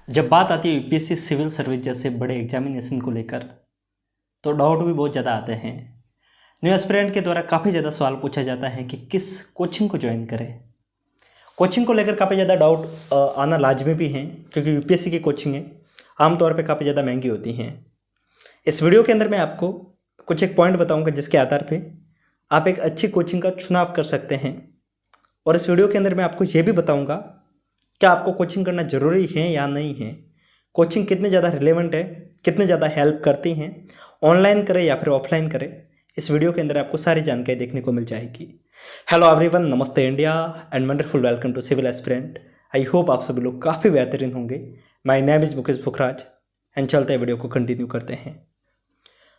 जब बात आती है यूपीएससी सिविल सर्विस जैसे बड़े एग्जामिनेशन को लेकर तो डाउट भी बहुत ज़्यादा आते हैं। न्यू एस्पिरेंट के द्वारा काफ़ी ज़्यादा सवाल पूछा जाता है कि किस कोचिंग को ज्वाइन करें। कोचिंग को लेकर काफ़ी ज़्यादा डाउट आना लाजमी भी हैं, क्योंकि यूपीएससी की कोचिंगें आमतौर पर काफ़ी ज़्यादा महंगी होती हैं। इस वीडियो के अंदर मैं आपको कुछ एक पॉइंट बताऊँगा जिसके आधार पर आप एक अच्छी कोचिंग का चुनाव कर सकते हैं। और इस वीडियो के अंदर मैं आपको ये भी बताऊँगा क्या आपको कोचिंग करना ज़रूरी है या नहीं है, कोचिंग कितने ज़्यादा रिलेवेंट है, कितने ज़्यादा हेल्प करती हैं, ऑनलाइन करें या फिर ऑफलाइन करें। इस वीडियो के अंदर आपको सारी जानकारी देखने को मिल जाएगी। हेलो एवरीवन, नमस्ते India and wonderful welcome to civil aspirant. I hope आप सभी लोग काफ़ी बेहतरीन होंगे। My name is Mukesh Pukhraj and चलते हैं वीडियो को कंटिन्यू करते हैं।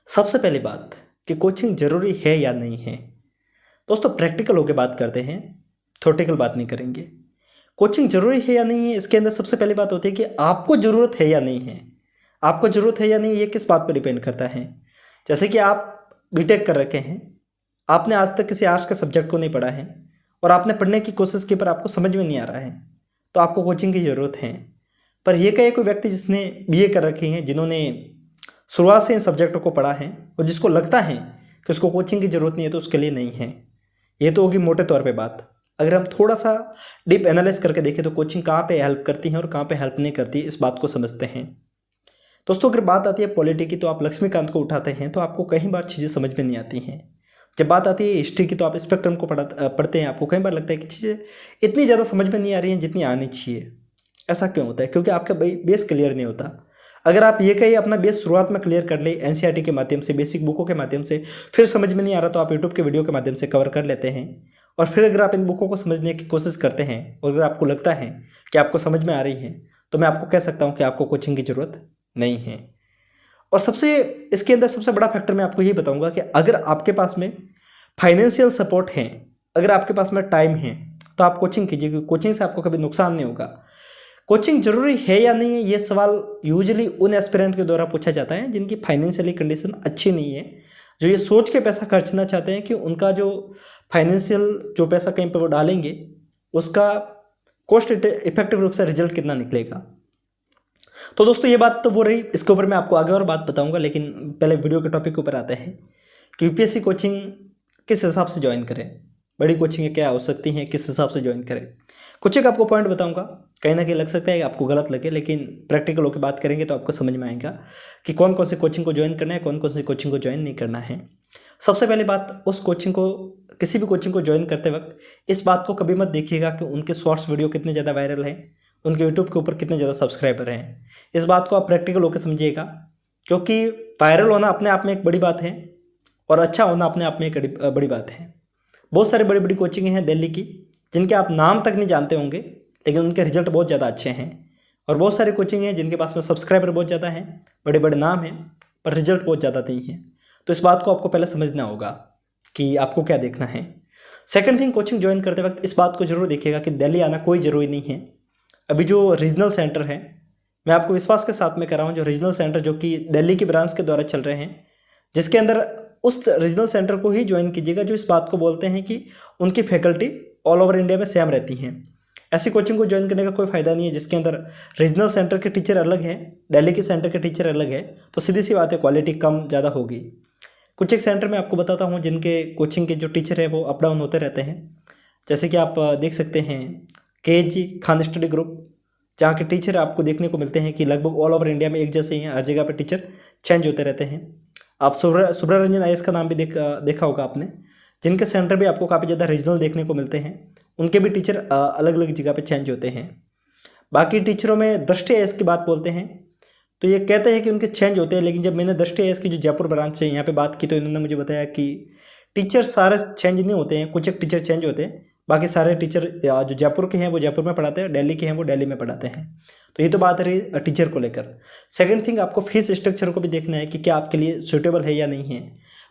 सबसे पहली बात कि कोचिंग ज़रूरी है या नहीं है। दोस्तों प्रैक्टिकल होकर बात करते हैं, थ्योरेटिकल बात नहीं करेंगे। कोचिंग ज़रूरी है या नहीं है, इसके अंदर सबसे पहली बात होती है कि आपको ज़रूरत है या नहीं है। आपको ज़रूरत है या नहीं, ये किस बात पर डिपेंड करता है। जैसे कि आप बीटेक कर रखे हैं, आपने आज तक किसी आर्ट्स के सब्जेक्ट को नहीं पढ़ा है और आपने पढ़ने की कोशिश की पर आपको समझ में नहीं आ रहा है, तो आपको कोचिंग की ज़रूरत है। पर यह कहे कोई व्यक्ति जिसने बीए कर रखी है, जिन्होंने शुरुआत से इन सब्जेक्टों को पढ़ा है और जिसको लगता है कि उसको कोचिंग की ज़रूरत नहीं है, तो उसके लिए नहीं है। ये तो होगी मोटे तौर पर बात। अगर हम थोड़ा सा डीप एनालाइज करके देखें तो कोचिंग कहाँ पे हेल्प करती है और कहाँ पे हेल्प नहीं करती है, इस बात को समझते हैं। दोस्तों अगर बात आती है पॉलिटी की, तो आप लक्ष्मीकांत को उठाते हैं तो आपको कई बार चीज़ें समझ में नहीं आती हैं। जब बात आती है हिस्ट्री की, तो आप स्पेक्ट्रम को पढ़ते हैं, आपको कई बार लगता है कि चीज़ें इतनी ज़्यादा समझ में नहीं आ रही हैं जितनी आनी चाहिए। ऐसा क्यों होता है? क्योंकि आपका बेस क्लियर नहीं होता। अगर आप ये कहिए अपना बेस शुरुआत में क्लियर कर ले, एनसीईआरटी के माध्यम से, बेसिक बुकों के माध्यम से, फिर समझ में नहीं आ रहा तो आप यूट्यूब के वीडियो के माध्यम से कवर कर लेते हैं। और फिर अगर आप इन बुकों को समझने की कोशिश करते हैं और अगर आपको लगता है कि आपको समझ में आ रही है, तो मैं आपको कह सकता हूं कि आपको कोचिंग की ज़रूरत नहीं है। और इसके अंदर सबसे बड़ा फैक्टर मैं आपको ये बताऊंगा कि अगर आपके पास में फाइनेंशियल सपोर्ट है, अगर आपके पास में टाइम है, तो आप कोचिंग कीजिए, क्योंकि कोचिंग से आपको कभी नुकसान नहीं होगा। कोचिंग जरूरी है या नहीं है, ये सवाल यूजुअली उन एस्पिरेंट के द्वारा पूछा जाता है जिनकी फाइनेंशियली कंडीशन अच्छी नहीं है, जो ये सोच के पैसा खर्चना चाहते हैं कि उनका जो फाइनेंशियल जो पैसा कहीं पर वो डालेंगे उसका कॉस्ट इफेक्टिव रूप से रिजल्ट कितना निकलेगा। तो दोस्तों ये बात तो वो रही, इसके ऊपर मैं आपको आगे और बात बताऊंगा, लेकिन पहले वीडियो के टॉपिक के ऊपर आते हैं कि यूपीएससी कोचिंग किस हिसाब से ज्वाइन करें, बड़ी कोचिंग क्या हो सकती हैं, किस हिसाब से ज्वाइन करें। कुछ एक आपको पॉइंट बताऊंगा, कहीं ना कहीं लग सकता है कि आपको गलत लगे, लेकिन प्रैक्टिकल होकर बात करेंगे तो आपको समझ में आएगा कि कौन कौन सी कोचिंग को ज्वाइन करना है, कौन कौन सी कोचिंग को ज्वाइन नहीं करना है। सबसे पहली बात, उस कोचिंग को, किसी भी कोचिंग को ज्वाइन करते वक्त इस बात को कभी मत देखिएगा कि उनके शॉर्ट्स वीडियो कितने ज़्यादा वायरल हैं, उनके यूट्यूब के ऊपर कितने ज़्यादा सब्सक्राइबर हैं। इस बात को आप प्रैक्टिकल होकर समझिएगा, क्योंकि वायरल होना अपने आप में एक बड़ी बात है और अच्छा होना अपने आप में एक बड़ी बात है। बहुत सारी बड़ी बड़ी कोचिंग हैं दिल्ली की जिनके आप नाम तक नहीं जानते होंगे, लेकिन उनके रिजल्ट बहुत ज़्यादा अच्छे हैं। और बहुत सारी कोचिंग हैं जिनके पास में सब्सक्राइबर बहुत ज़्यादा हैं, बड़े बड़े नाम हैं, पर रिजल्ट बहुत ज़्यादा नहीं है। तो इस बात को आपको पहले समझना होगा कि आपको क्या देखना है। सेकंड थिंग, कोचिंग ज्वाइन करते वक्त इस बात को जरूर देखिएगा कि दिल्ली आना कोई ज़रूरी नहीं है। अभी जो रीजनल सेंटर है, मैं आपको विश्वास के साथ में कर रहा हूँ, जो रीजनल सेंटर जो कि दिल्ली की ब्रांच के द्वारा चल रहे हैं, जिसके अंदर उस रीजनल सेंटर को ही ज्वाइन कीजिएगा जो इस बात को बोलते हैं कि उनकी फैकल्टी ऑल ओवर इंडिया में सेम रहती हैं। ऐसी कोचिंग को ज्वाइन करने का कोई फ़ायदा नहीं है जिसके अंदर रीजनल सेंटर के टीचर अलग हैं, दिल्ली के सेंटर के टीचर अलग है, तो सीधी सी बात है क्वालिटी कम ज़्यादा होगी। कुछ एक सेंटर में आपको बताता हूँ जिनके कोचिंग के जो टीचर है वो अप डाउन होते रहते हैं। जैसे कि आप देख सकते हैं KG खान स्टडी ग्रुप, जहाँ के टीचर आपको देखने को मिलते हैं कि लगभग ऑल ओवर इंडिया में एक जैसे ही हैं, हर जगह पर टीचर चेंज होते रहते हैं। आप सुब्रा रंजन IAS का नाम भी देखा होगा आपने, जिनके सेंटर भी आपको काफ़ी ज़्यादा रीजनल देखने को मिलते हैं। उनके भी टीचर अलग अलग जगह पे चेंज होते हैं। बाकी टीचरों में दृष्टि IAS की बात बोलते हैं तो ये कहते हैं कि उनके चेंज होते हैं, लेकिन जब मैंने दृष्टि IAS की जो जयपुर ब्रांच से यहाँ पे बात की तो इन्होंने मुझे बताया कि टीचर सारे चेंज नहीं होते हैं, कुछ एक टीचर चेंज होते हैं, बाकी सारे टीचर जो जयपुर के हैं वो जयपुर में पढ़ाते हैं, दिल्ली के हैं वो दिल्ली में पढ़ाते हैं। तो ये तो बात रही टीचर को लेकर। सेकेंड थिंग, आपको फीस स्ट्रक्चर को भी देखना है कि क्या आपके लिए सूटेबल है या नहीं है।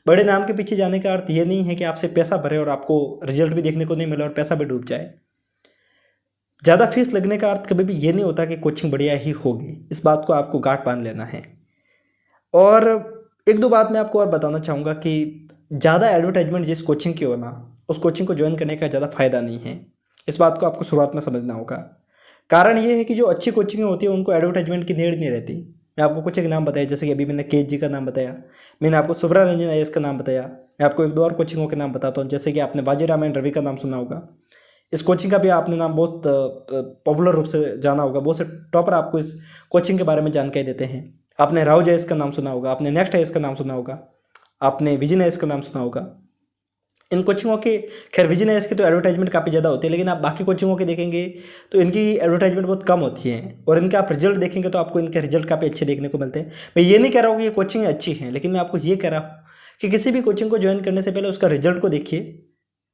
बड़े नाम के पीछे जाने का अर्थ ये नहीं है कि आपसे पैसा भरे और आपको रिजल्ट भी देखने को नहीं मिले और पैसा भी डूब जाए। ज़्यादा फीस लगने का अर्थ कभी भी ये नहीं होता कि कोचिंग बढ़िया ही होगी, इस बात को आपको गांठ बांध लेना है। और एक दो बात मैं आपको और बताना चाहूँगा कि ज़्यादा एडवर्टाइजमेंट जिस कोचिंग की हो ना, उस कोचिंग को ज्वाइन करने का ज़्यादा फायदा नहीं है। इस बात को आपको शुरुआत में समझना होगा। कारण ये है कि जो अच्छी कोचिंग होती है उनको एडवर्टाइजमेंट की नीड नहीं रहती। मैं आपको कुछ एक नाम बताया, जैसे कि अभी मैंने KG का नाम बताया, मैंने आपको सुब्रा रंजन IAS का नाम बताया। मैं आपको एक दो और कोचिंगों के नाम बताता हूँ, जैसे कि आपने बाजी रामायण रवि का नाम सुना होगा। इस कोचिंग का भी आपने नाम बहुत पॉपुलर रूप से जाना होगा, बहुत से टॉपर आपको इस कोचिंग के बारे में जानकारी देते हैं। आपने राव IAS का नाम सुना होगा, आपने नेक्स्ट IAS का नाम सुना होगा, आपने विजन IAS का नाम सुना होगा। इन कोचिंगों के, खैर विजन IAS की तो एडवर्टाइजमेंट काफ़ी ज़्यादा होती है, लेकिन आप बाकी कोचिंगों के देखेंगे तो इनकी एडवर्टाइजमेंट बहुत कम होती है, और इनके आप रिजल्ट देखेंगे तो आपको इनके रिजल्ट काफ़ी अच्छे देखने को मिलते हैं। मैं ये नहीं कह रहा हूँ कि ये कोचिंग अच्छी है, लेकिन मैं आपको ये कह रहा हूँ कि किसी भी कोचिंग को ज्वाइन करने से पहले उसका रिजल्ट को देखिए,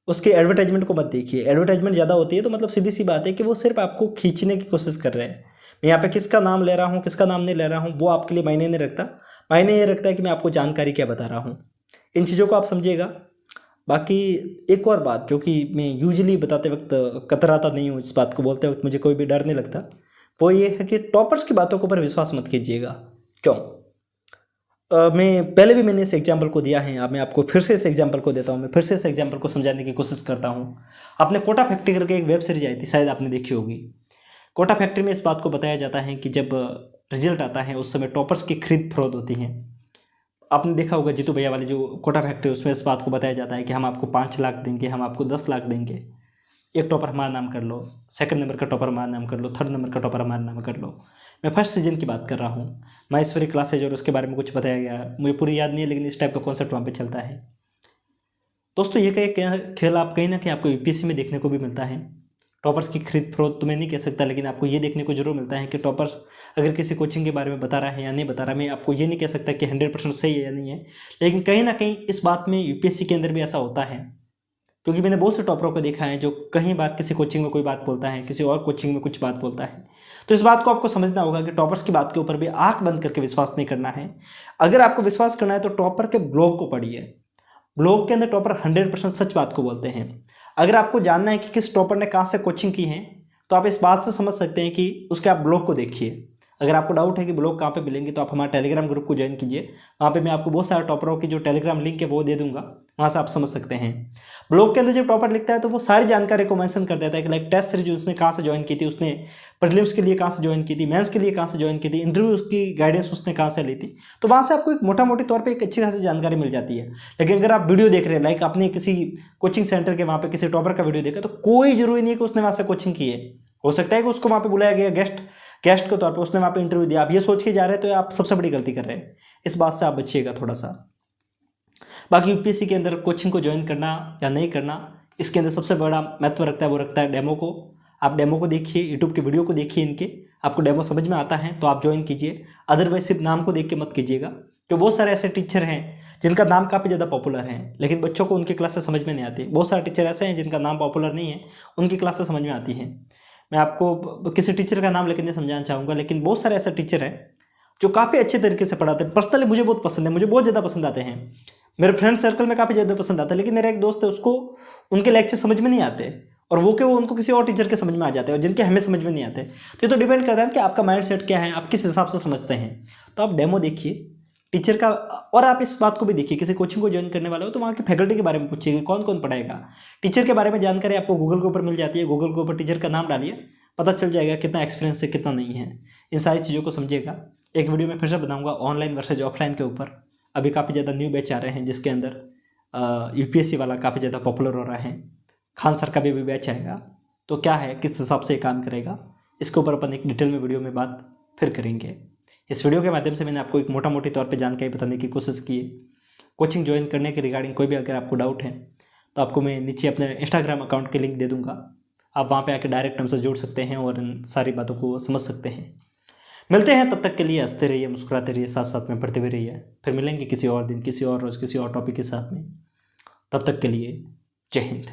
उसके एडवर्टाइजमेंट को मत देखिए। एडवर्टाइजमेंट ज़्यादा होती है तो मतलब सीधी सी बात है कि वो सिर्फ आपको खींचने की कोशिश कर रहे हैं। मैं यहाँ पे किसका नाम ले रहा हूँ, किसका नाम नहीं ले रहा हूँ, वो आपके लिए मायने नहीं रखता। मायने ये रखता है कि मैं आपको जानकारी क्या बता रहा हूँ। इन चीज़ों को आप समझिएगा। बाकी एक और बात जो कि मैं यूजुअली बताते वक्त कतराता नहीं हूँ, इस बात को बोलते वक्त मुझे कोई भी डर नहीं लगता, वो ये है कि टॉपर्स की बातों के ऊपर विश्वास मत कीजिएगा। क्यों? मैं पहले भी मैंने इस एग्जाम्पल को दिया है, अब मैं आपको फिर से इस एग्जाम्पल को देता हूँ। मैं फिर से इस एग्जाम्पल को समझाने की कोशिश करता हूँ। आपने कोटा फैक्ट्री करके एक वेब सीरीज आई थी, शायद आपने देखी होगी। कोटा फैक्ट्री में इस बात को बताया जाता है कि जब रिजल्ट आता है उस समय टॉपर्स की खरीद फरोख्त होती है। आपने देखा होगा जीतू भैया वाली जो कोटा फैक्ट्री, उसमें इस बात को बताया जाता है कि हम आपको 5 लाख देंगे, हम आपको 10 लाख देंगे, एक टॉपर हमारा नाम कर लो, सेकंड नंबर का टॉपर हमारा नाम कर लो, थर्ड नंबर का टॉपर हमारा नाम कर लो। मैं फर्स्ट सीजन की बात कर रहा हूँ, माहेश्वरी क्लासेज, और उसके बारे में कुछ बताया गया, मुझे पूरी याद नहीं है, लेकिन इस टाइप का कॉन्सेप्ट वहाँ पे चलता है। दोस्तों ये खेल आप कहीं ना कहीं आपको UPSC में देखने को भी मिलता है। टॉपर्स की खरीद फरोख्त तो मैं नहीं कह सकता, लेकिन आपको ये देखने को जरूर मिलता है कि टॉपर्स अगर किसी कोचिंग के बारे में बता रहा है या नहीं बता रहा। मैं आपको ये नहीं कह सकता कि 100% सही है या नहीं है, लेकिन कहीं ना कहीं इस बात में UPSC के अंदर भी ऐसा होता है, क्योंकि मैंने बहुत से टॉपरों को देखा है जो कई बार किसी कोचिंग में कोई बात बोलता है, किसी और कोचिंग में कुछ बात बोलता है। तो इस बात को आपको समझना होगा कि टॉपर्स की बात के ऊपर भी आंख बंद करके विश्वास नहीं करना है। अगर आपको विश्वास करना है तो टॉपर के ब्लॉग को पढ़िए। ब्लॉग के अंदर टॉपर 100% सच बात को बोलते हैं। अगर आपको जानना है कि किस टॉपर ने कहाँ से कोचिंग की है, तो आप इस बात से समझ सकते हैं कि उसके आप ब्लॉग को देखिए। अगर आपको डाउट है कि ब्लॉग कहाँ पे मिलेंगे, तो आप हमारे टेलीग्राम ग्रुप को ज्वाइन कीजिए। वहाँ पे मैं आपको बहुत सारे टॉपरों की जो टेलीग्राम लिंक है वो दे दूंगा, वहाँ से आप समझ सकते हैं। ब्लॉग के अंदर जब टॉपर लिखता है तो वो सारी जानकारी को मेंशन कर देता है कि लाइक टेस्ट सीरीज उसने कहाँ से ज्वाइन की थी, उसने प्रीलिम्स के लिए कहाँ से ज्वाइन की थी, मेंस के लिए कहाँ से ज्वाइन की थी, इंटरव्यू उसकी गाइडेंस उसने कहाँ से ली थी। तो वहाँ से आपको एक मोटा मोटी तौर पर एक अच्छी खासी जानकारी मिल जाती है। लेकिन अगर आप वीडियो देख रहे हैं, लाइक आपने किसी कोचिंग सेंटर के वहाँ पे किसी टॉपर का वीडियो देखा, तो कोई जरूरी नहीं है कि उसने वहाँ से कोचिंग की है। हो सकता है कि उसको वहाँ पे बुलाया गया गेस्ट के तौर पे, उसने वहाँ पे इंटरव्यू दिया, आप ये सोच के जा रहे हैं तो आप सबसे बड़ी गलती कर रहे हैं। इस बात से आप बचिएगा थोड़ा सा। बाकी UPSC के अंदर कोचिंग को ज्वाइन करना या नहीं करना, इसके अंदर सबसे बड़ा महत्व रखता है, वो रखता है डेमो को। आप डेमो को देखिए, यूट्यूब के वीडियो को देखिए इनके, आपको डेमो समझ में आता है तो आप ज्वाइन कीजिए। अदरवाइज सिर्फ नाम को देख के मत कीजिएगा। तो बहुत सारे ऐसे टीचर हैं जिनका नाम काफ़ी ज़्यादा पॉपुलर है, लेकिन बच्चों को उनकी क्लासेस समझ में नहीं आती। बहुत सारे टीचर ऐसे हैं जिनका नाम पॉपुलर नहीं है, उनकी क्लासेस समझ में आती हैं। मैं आपको किसी टीचर का नाम लेकर नहीं समझाना चाहूँगा, लेकिन बहुत सारे ऐसे टीचर हैं जो काफ़ी अच्छे तरीके से पढ़ाते हैं। पर्सनली मुझे बहुत पसंद है, मुझे बहुत ज़्यादा पसंद आते हैं, मेरे फ्रेंड सर्कल में काफ़ी ज़्यादा पसंद आता है। लेकिन मेरा एक दोस्त है, उसको उनके लेक्चर समझ में नहीं आते, और वो उनको किसी और टीचर के समझ में आ जाते हैं, और जिनके हमें समझ में नहीं आते। तो ये तो डिपेंड करता है कि आपका माइंड सेट क्या है, आप किस हिसाब से समझते हैं। तो आप डेमो देखिए टीचर का, और आप इस बात को भी देखिए, किसी कोचिंग को ज्वाइन करने वाले हो तो वहाँ के फैकल्टी के बारे में पूछिए कि कौन कौन पढ़ाएगा। टीचर के बारे में जानकारी आपको गूगल के ऊपर मिल जाती है। गूगल के ऊपर टीचर का नाम डालिए, पता चल जाएगा कितना एक्सपीरियंस है कितना नहीं है। इन सारी चीज़ों को समझिएगा। एक वीडियो में फिर से बताऊँगा ऑनलाइन वर्सेज ऑफलाइन के ऊपर। अभी काफ़ी ज़्यादा न्यू बैच आ रहे हैं, जिसके अंदर UPSC वाला काफ़ी ज़्यादा पॉपुलर हो रहा है। खान सर का भी बैच आएगा, तो क्या है, किस हिसाब से काम करेगा, इसके ऊपर अपन एक डिटेल में वीडियो में बात फिर करेंगे। इस वीडियो के माध्यम से मैंने आपको एक मोटा मोटी तौर पे जानकारी बताने की कोशिश की है। कोचिंग ज्वाइन करने के रिगार्डिंग कोई भी अगर आपको डाउट है तो आपको मैं नीचे अपने इंस्टाग्राम अकाउंट के लिंक दे दूँगा, आप वहाँ पे आके डायरेक्ट हमसे जुड़ सकते हैं और इन सारी बातों को समझ सकते हैं। मिलते हैं, तब तक के लिए हंसते रहिए, मुस्कुराते रहिए, साथ साथ में पढ़ते भी रहिए। फिर मिलेंगे किसी और दिन, किसी और रोज़, किसी और टॉपिक के साथ में। तब तक के लिए जय हिंद।